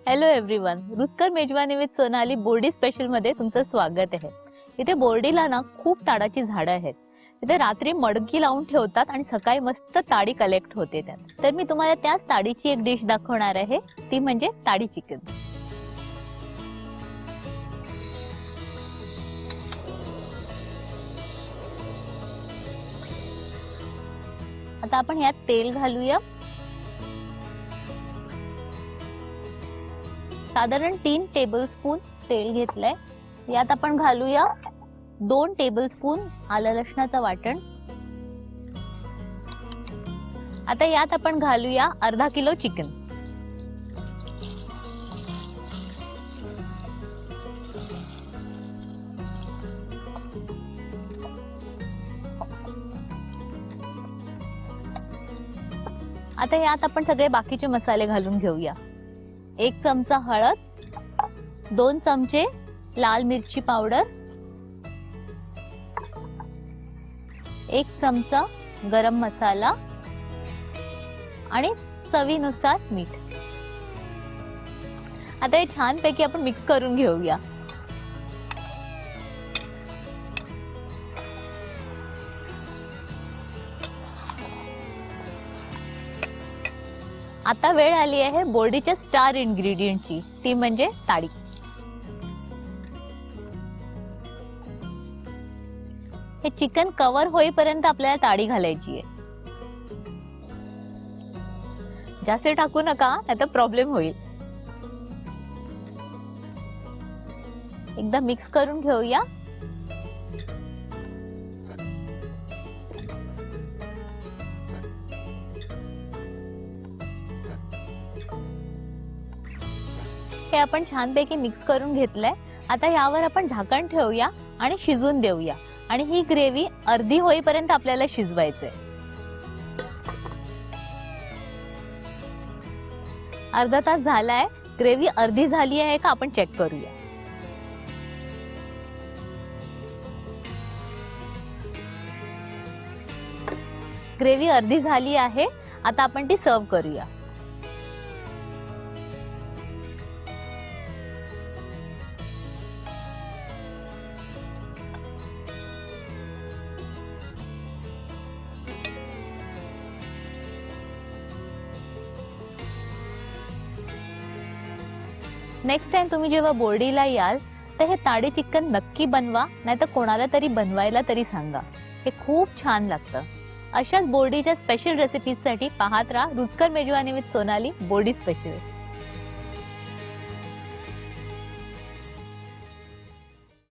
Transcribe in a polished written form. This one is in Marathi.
हॅलो एव्हरीवन, रुचकर मेजवानी विथ सोनाली बोर्डी स्पेशल मध्ये तुमचं स्वागत आहे. इथे बोर्डीला ना खूप ताडाची झाडं आहेत. इथे रात्री मडकी लावून ठेवतात आणि सकाळी मस्त ताडी कलेक्ट होते त्यात. तर मी तुम्हाला त्याच ताडीची एक डिश दाखवणार आहे, ती म्हणजे ताडी चिकन. आता आपण यात तेल घालूया. साधारण 3 टेबलस्पून तेल घेतलंय. यात आपण घालूया 2 टेबलस्पून आलं लसणाचं वाटण. आता यात आपण घालूया अर्धा किलो चिकन. आता यात आपण सगळे बाकीचे मसाले घालून घेऊया. 1 चमचा हळद, 2 चमचे लाल मिरची पावडर, 1 चमचा गरम मसाला आणि चवीनुसार मीठ. आता हे छानपैकी आपण मिक्स करून घेऊया. आता वेळ आली आहे बोर्डीच्या स्टार इन्ग्रेडियंटची, ती म्हणजे ताडी. हे चिकन कव्हर होईपर्यंत आपल्याला ताडी घालायची आहे. जास्त टाकू नका, नाहीतर प्रॉब्लेम होईल. एकदा मिक्स करून घेऊया. हे आपण छानपैकी मिक्स करून घेतलंय. आता यावर आपण झाकण ठेवूया आणि शिजून देऊया. आणि ही ग्रेव्ही अर्धी होईपर्यंत आपल्याला शिजवायचंय. अर्धा तास झालाय. ग्रेव्ही अर्धी झाली आहे का आपण चेक करूया. ग्रेव्ही अर्धी झाली आहे. आता आपण ती सर्व्ह करूया. नेक्स्ट टाइम तुम्ही जेव्हा बोर्डीला याल तर हे ताडी चिकन नक्की बनवा, नाहीतर कोणाला तरी बनवायला तरी सांगा. हे खूप छान लागतं. अशाच बोर्डीच्या स्पेशल रेसिपीजसाठी पाहत राहा रुचकर मेजवानी विथ सोनाली बोर्डी स्पेशल.